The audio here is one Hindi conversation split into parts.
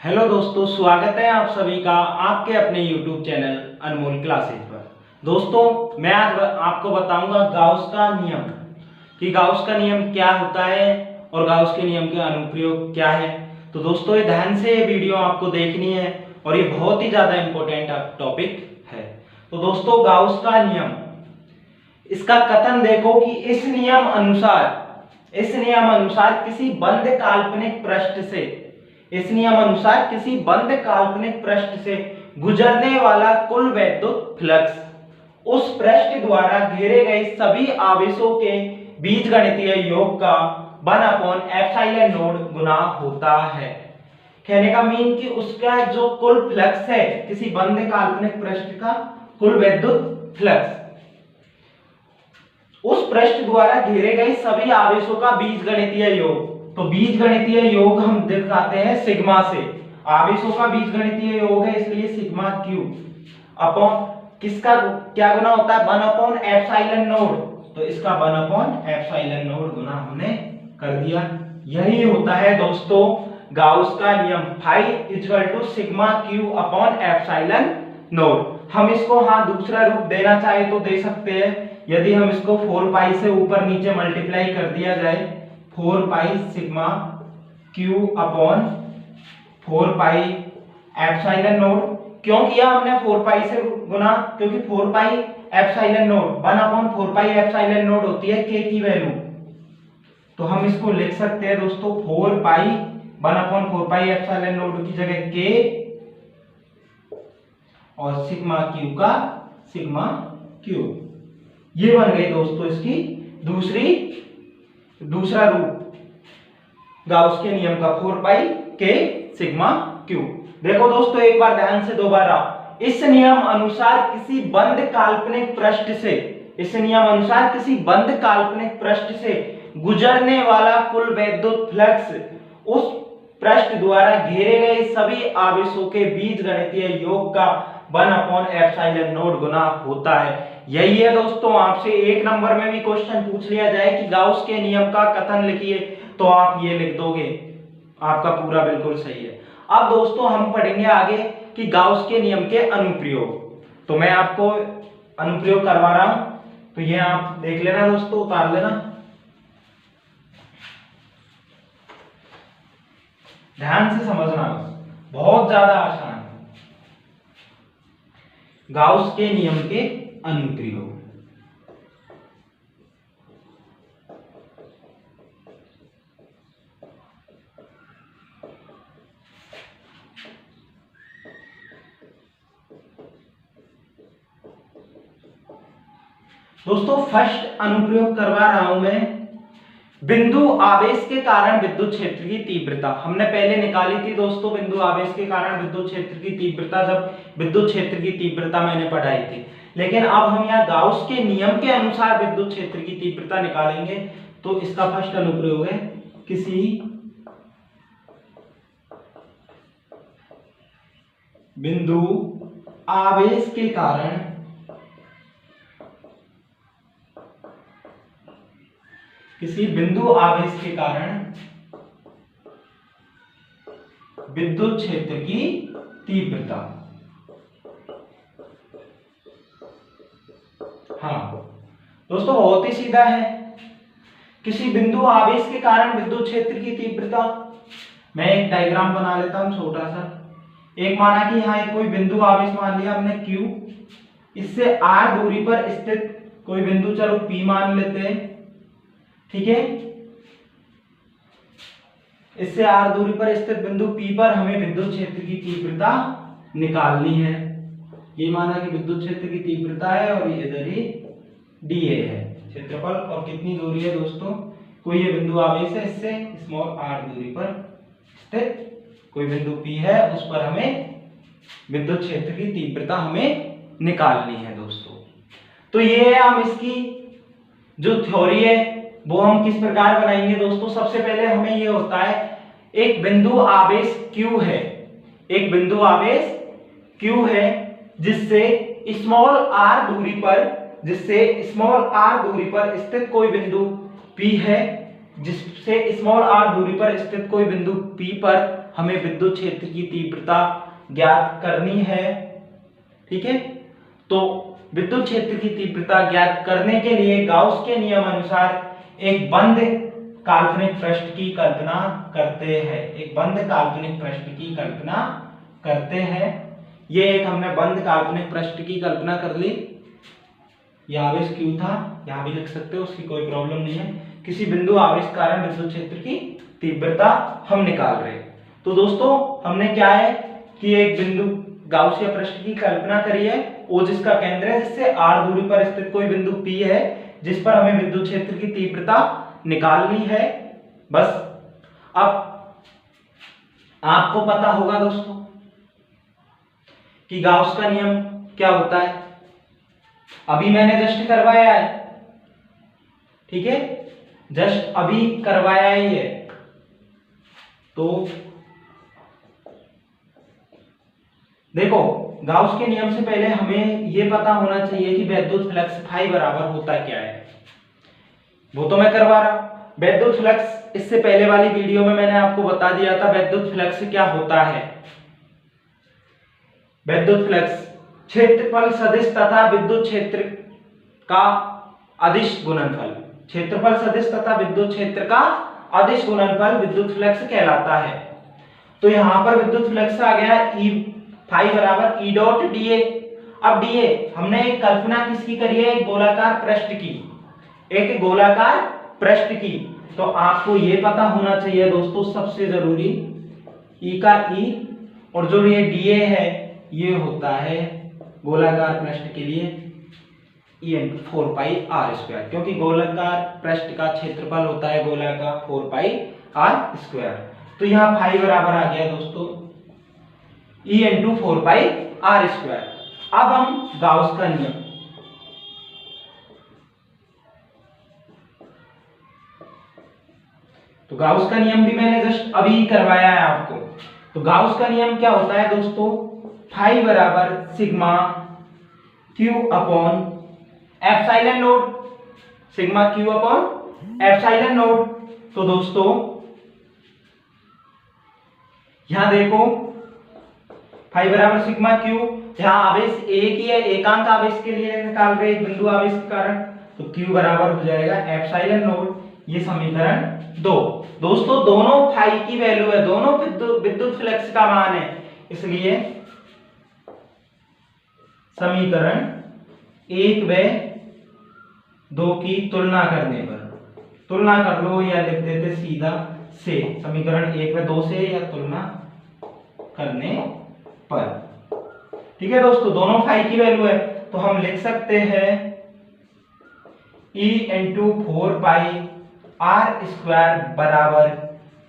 हेलो दोस्तों, स्वागत है आप सभी का आपके अपने YouTube चैनल अनमोल क्लासेज पर। दोस्तों, मैं आज आपको बताऊंगा गाउस का नियम कि गाउस का नियम क्या होता है और गाउस के नियम के अनुप्रयोग क्या है। तो दोस्तों, ये ध्यान से ये वीडियो आपको देखनी है और ये बहुत ही ज्यादा इंपॉर्टेंट टॉपिक है। तो दोस्तों, गाउस का नियम, इसका कथन देखो कि इस नियम अनुसार किसी बंद काल्पनिक पृष्ठ से गुजरने वाला कुल वैद्युत फ्लक्स उस पृष्ठ द्वारा घेरे गए सभी आवेशों के बीजगणितीय योग का 1/ε0 गुना होता है। कहने का मीन कि उसका जो कुल फ्लक्स है, किसी बंद काल्पनिक पृष्ठ का कुल वैद्युत फ्लक्स उस पृष्ठ द्वारा घेरे गए सभी आवेशों का बीजगणितीय योग। तो बीजगणितीय योग हम दिखाते हैं सिग्मा से। आवेशों का बीजगणितीय योग है, इसलिए सिग्मा क्यू अपॉन किसका क्या गुना होता है, 1/ε0। तो इसका 1/ε0 गुना हमने कर दिया। यही होता है दोस्तों गाउस का नियम, phi equal to sigma q upon ε0। हम इसको दूसरा रूप देना चाहे तो दे सकते हैं। यदि हम इसको 4 पाई से ऊपर नीचे मल्टीप्लाई कर दिया जाए, 4 पाई सिग्मा क्यू अपॉन 4 पाई ε0। क्यों किया हमने 4 पाई से गुना, क्योंकि 4 पाई ε0 1/4 पाई ε0 होती है k की वैल्यू। तो हम इसको लिख सकते हैं दोस्तों 4 पाई 1/4 पाई ε0 की जगह k और सिग्मा क्यू का सिग्मा क्यू। ये बन गई दोस्तों इसकी दूसरा रूप गाउस के नियम का, 4 पाई के सिग्मा क्यू। देखो दोस्तों, एक बार ध्यान से दोबारा, इस नियम अनुसार किसी बंद काल्पनिक पृष्ठ से गुजरने वाला कुल वैद्युत फ्लक्स उस पृष्ठ द्वारा घेरे गए सभी आवेशों के बीजगणितीय योग का 1/ε0 गुना होता है। यही है दोस्तों, आपसे 1 नंबर में भी क्वेश्चन पूछ लिया जाए कि गाउस के नियम का कथन लिखिए, तो आप ये लिख दोगे, आपका पूरा बिल्कुल सही है। अब दोस्तों हम पढ़ेंगे आगे कि गाउस के नियम के अनुप्रयोग। तो मैं आपको अनुप्रयोग करवा रहा हूं, तो ये आप देख लेना दोस्तों, उतार लेना, ध्यान से समझना, बहुत ज्यादा आसान है। गाउस के नियम के अनुप्रयोग। दोस्तों, फर्स्ट अनुप्रयोग करवा रहा हूं मैं, बिंदु आवेश के कारण विद्युत क्षेत्र की तीव्रता। हमने पहले निकाली थी दोस्तों बिंदु आवेश के कारण विद्युत क्षेत्र की तीव्रता, जब विद्युत क्षेत्र की तीव्रता मैंने पढ़ाई थी। लेकिन अब हम यहाँ गाउस के नियम के अनुसार विद्युत क्षेत्र की तीव्रता निकालेंगे। तो इसका फर्स्ट अनुप्रयोग है, किसी बिंदु आवेश के कारण विद्युत क्षेत्र की तीव्रता। दोस्तों, बहुत ही सीधा है, किसी बिंदु आवेश के कारण विद्युत क्षेत्र की तीव्रता। मैं एक डायग्राम बना लेता हूं छोटा सा। एक माना कि यहाँ एक कोई बिंदु आवेश मान लिया हमने Q, इससे r दूरी पर स्थित कोई बिंदु, चलो P मान लेते हैं, ठीक है। इससे r दूरी पर स्थित बिंदु P पर हमें विद्युत क्षेत्र की तीव्रता निकालनी है। ये माना कि विद्युत क्षेत्र की तीव्रता है और इधर ही dA है क्षेत्रफल, और कितनी दूरी है दोस्तों, कोई ये बिंदु आवेश है, इससे स्मॉल r दूरी पर स्थित कोई बिंदु P है, उस पर हमें विद्युत क्षेत्र की तीव्रता हमें निकालनी है दोस्तों। तो ये है, हम इसकी जो थ्योरी है वो हम किस प्रकार बनाएंगे दोस्तों। सबसे पहले हमें ये होता है, एक बिंदु आवेश Q है, जिससे स्मॉल r दूरी पर स्थित कोई बिंदु P है, जिससे स्मॉल r दूरी पर स्थित कोई बिंदु P पर हमें विद्युत क्षेत्र की तीव्रता ज्ञात करनी है। ठीक है, तो विद्युत क्षेत्र की तीव्रता ज्ञात करने के लिए गाउस के नियम अनुसार एक बंद काल्पनिक पृष्ठ की कल्पना करते हैं। एक बंद काल्पनिक पृष्ठ की कल्पना करते हैं। ये एक हमने बंद काल्पनिक पृष्ठ की कल्पना कर ली। यह आवेश Q था, यहां भी लिख सकते हो, उसकी कोई प्रॉब्लम नहीं है। किसी बिंदु आवेश के कारण विद्युत क्षेत्र की तीव्रता हम निकाल रहे हैं। तो दोस्तों हमने क्या है कि एक बिंदु गाउसिया पृष्ठ की कल्पना करी है, O जिसका केंद्र है, जिससे r दूरी पर स्थित कोई बिंदु P है जिस पर हमें विद्युत क्षेत्र की तीव्रता निकालनी है। बस अब आपको पता होगा दोस्तों कि गाउस का नियम क्या होता है। अभी मैंने जस्ट करवाया है, ठीक है, जस्ट अभी करवाया ही है। तो देखो गाउस के नियम से पहले हमें यह पता होना चाहिए कि विद्युत फ्लक्स फाई बराबर होता क्या है। वो तो मैं करवा रहा। विद्युत फ्लक्स इससे पहले वाली वीडियो में मैंने आपको बता दिया था विद्युत फ्लक्स क्या होता है। विद्युत फ्लक्स क्षेत्रफल सदिश तथा विद्युत क्षेत्र का अदिश गुणनफल। क्षेत्रफल सदिश तथा विद्युत क्षेत्र का अदिश गुणनफल विद्युत फ्लक्स कहलाता है। तो यहां पर विद्युत फ्लक्स आ गया E फाई बराबर E डॉट dA। अब dA हमने एक कल्पना किसकी करी है, एक गोलाकार पृष्ठ की, एक गोलाकार पृष्ठ की। तो आपको यह पता होना चाहिए दोस्तों सबसे जरूरी E का E, और जो ये dA है ये होता है गोलाकार पृष्ठ के लिए E × 4 पाई r स्क्वायर, क्योंकि गोलाकार पृष्ठ का क्षेत्रफल होता है गोला का 4 पाई r स्क्वायर। तो यहाँ फाई बराबर आ गया दोस्तों E × 4 पाई r स्क्वायर। अब हम गाउस का नियम, तो गाउस का नियम भी मैंने जस्ट अभी करवाया है आपको। तो गाउस का नियम क्या होता है दोस्तों, फाई बराबर sigma Q upon epsilon note, sigma Q upon epsilon note. तो दोस्तों यहां देखो फाई बराबर सिग्मा Q, यहां आवेश एक ही है, एकांक आवेश के लिए निकाल रहे एक बिंदु आवेश के कारण, तो Q बराबर हो जाएगा एप्सिलॉन नोट। ये समीकरण 2। दोस्तों दोनों फाई की वैल्यू है, दोनों विद्युत फ्लक्स का मान है, इसलिए समीकरण 1 व 2 की तुलना करने पर, तुलना कर लो या लिख देते सीधा से, समीकरण 1 व 2 से या तुलना करने पर। ठीक है दोस्तों, दोनों फाई की वैल्यू है, तो हम लिख सकते हैं E × 4 पाई r स्क्वायर बराबर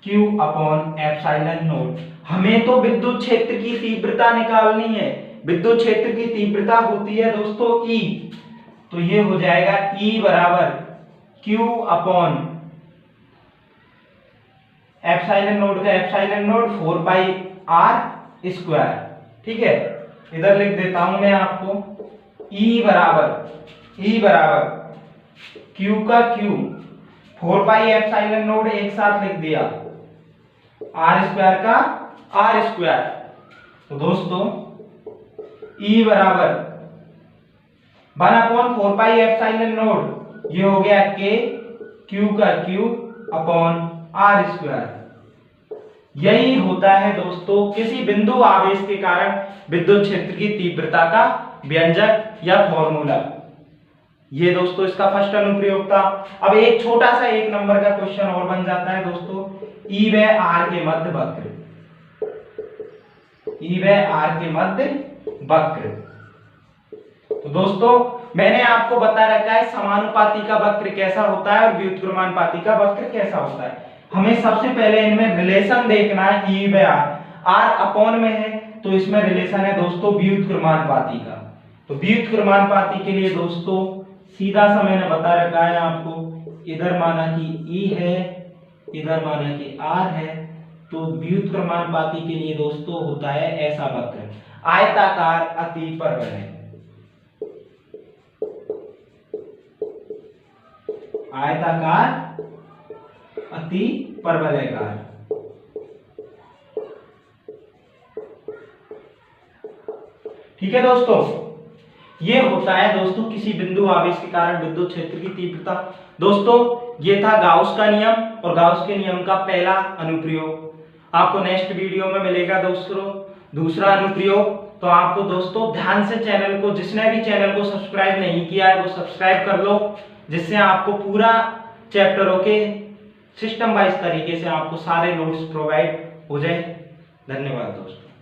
Q अपॉन एप्सिलॉन नोट। हमें तो विद्युत क्षेत्र की तीव्रता निकालनी है। विद्युत क्षेत्र की तीव्रता होती है दोस्तों E, तो ये हो जाएगा E बराबर Q अपॉन एप्सिलॉन नोट का एप्सिलॉन नोट 4 पाई r स्क्वायर। ठीक है, इधर लिख देता हूं मैं आपको E बराबर Q का Q 4 पाई एप्सिलॉन नोट एक साथ लिख दिया, r स्क्वायर का r स्क्वायर। तो दोस्तों E बराबर 1/4 पाई एप्सिलॉन नोट, ये हो गया K Q का Q अपॉन r स्क्वायर। यही होता है दोस्तों किसी बिंदु आवेश के कारण विद्युत क्षेत्र की तीव्रता का व्यंजक या फॉर्मूला। ये दोस्तों इसका फर्स्ट अनुप्रयोग था। अब एक छोटा सा 1 नंबर का क्वेश्चन और बन जाता है दोस्तों, E व R के मध्य वक्र, E व R के मध्य वक्र। तो दोस्तों मैंने आपको बता रखा है समानुपाती का वक्र कैसा होता है और व्युत्क्रमानुपाती का वक्र कैसा होता है। हमें सबसे पहले इनमें रिलेशन देखना है। E व R अपॉन में है, तो इसमें रिलेशन है दोस्तों व्युत्क्रमानुपाती का। तो व्युत्क्रमानुपाती के लिए दोस्तों सीधा सा मैंने बता रखा है आपको, इधर माना कि E है, इधर माना कि R है, तो व्युत्क्रमानुपाती के लिए दोस्तों होता है ऐसा वक्र, आयताकार अतिपरवलय है, आयताकार अतिपरवलयाकार। ठीक है दोस्तों, ये होता है दोस्तों किसी बिंदु आवेश के कारण विद्युत क्षेत्र की तीव्रता। दोस्तों ये था गाउस का नियम और गाउस के नियम का पहला अनुप्रयोग। आपको नेक्स्ट वीडियो में मिलेगा दोस्तों दूसरा अनुप्रयोग। तो आपको दोस्तों ध्यान से चैनल को, जिसने भी चैनल को सब्सक्राइब नहीं किया है वो सब्सक्राइब कर लो, जिससे आपको पूरा चैप्टरों के सिस्टम वाइज तरीके से आपको सारे नोट्स प्रोवाइड हो जाए। धन्यवाद दोस्तों।